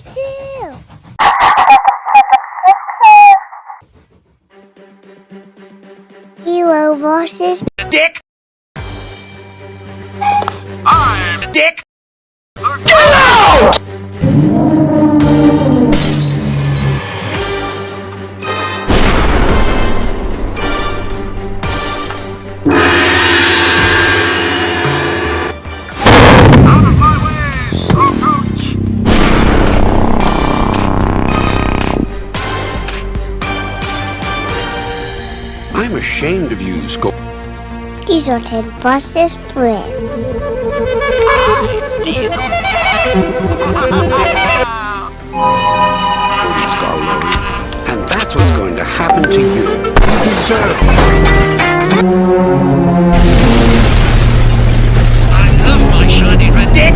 too. Hero versus Dick! I'm Dick! Get out! Out of my way, slow coach! I'm ashamed of you, Diesel 10 versus Fred. And that's what's going to happen to you. You deserve it. I love my shiny red dick!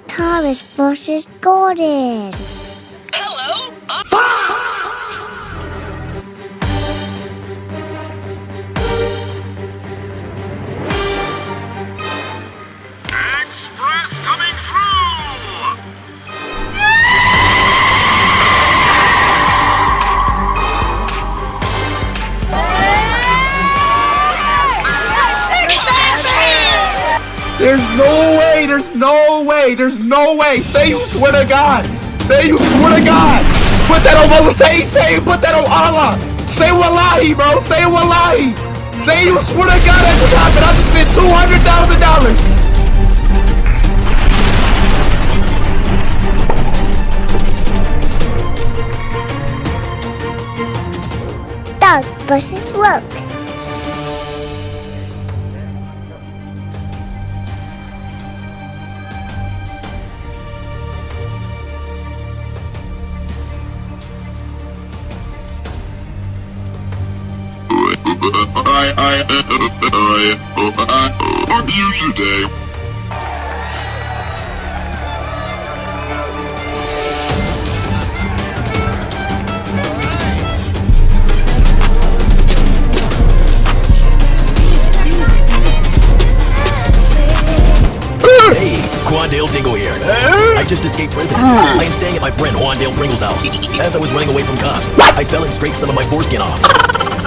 Thomas versus Gordon. Hello? Express coming through! There's no way. Say you swear to God. Say you swear to God. Put that on Allah. Put that on Allah. Say wallahi, bro. Say wallahi. Say you swear to God that just happened. I just spent $200,000. Doug versus Rook. Are you today? Hey, Quandale Dingo here. I just escaped prison. I am staying at my friend Juandale Pringle's house. As I was running away from cops, I fell and scraped some of my foreskin off.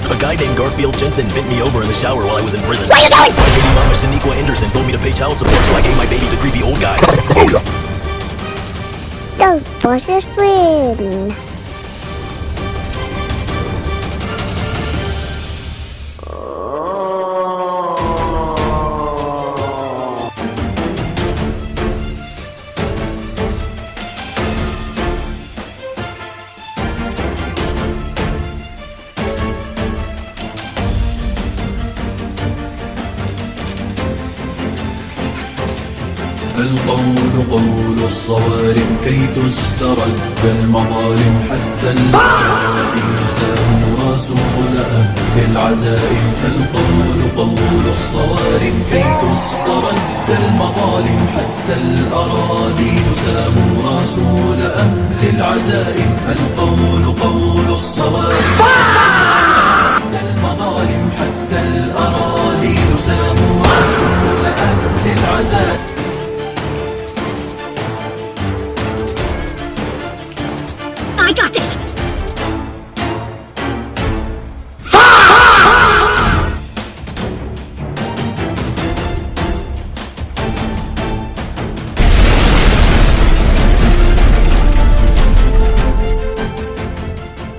A guy named Garfield Jensen bent me over in the shower while I was in prison. What are you doing? My baby mama Shaniqua Anderson told me to pay child support, so I gave my baby to creepy old guys. Doug versus Fred. القول قول الصوارم كي تسترد بالمظالم حتى الأعادي يسام رسول أهل العزائم. القول قول الصوارم كي تسترد بالمظالم حتى الأراضي يسام رسول أهل العزائم. القول قول الصوارم المظالم حتى الأراضي يسام رسول أهل العزائم. I got this.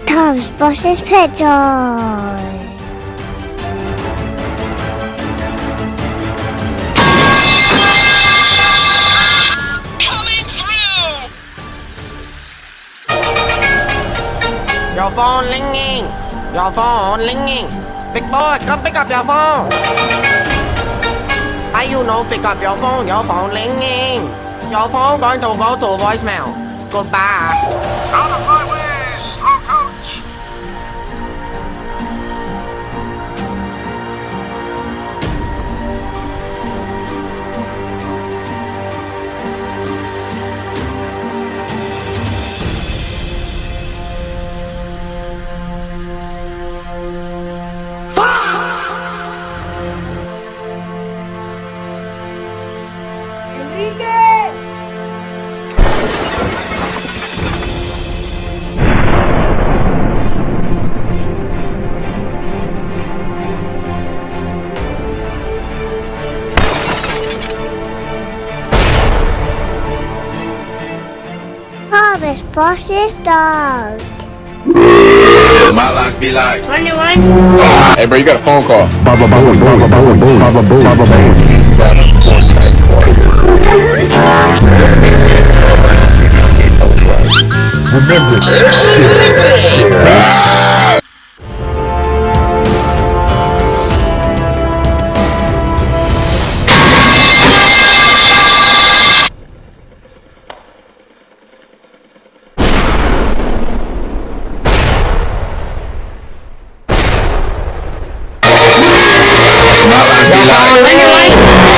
Tom's versus Petrol. Your phone ringing. Your phone ringing. Big boy, come pick up your phone. How you know pick up your phone? Your phone ringing. Your phone going to go to voicemail. Goodbye. Out of my way, slow coach! boss's dog. My life be like 21. Hey, bro, you got a phone call. Remember shit. My life be like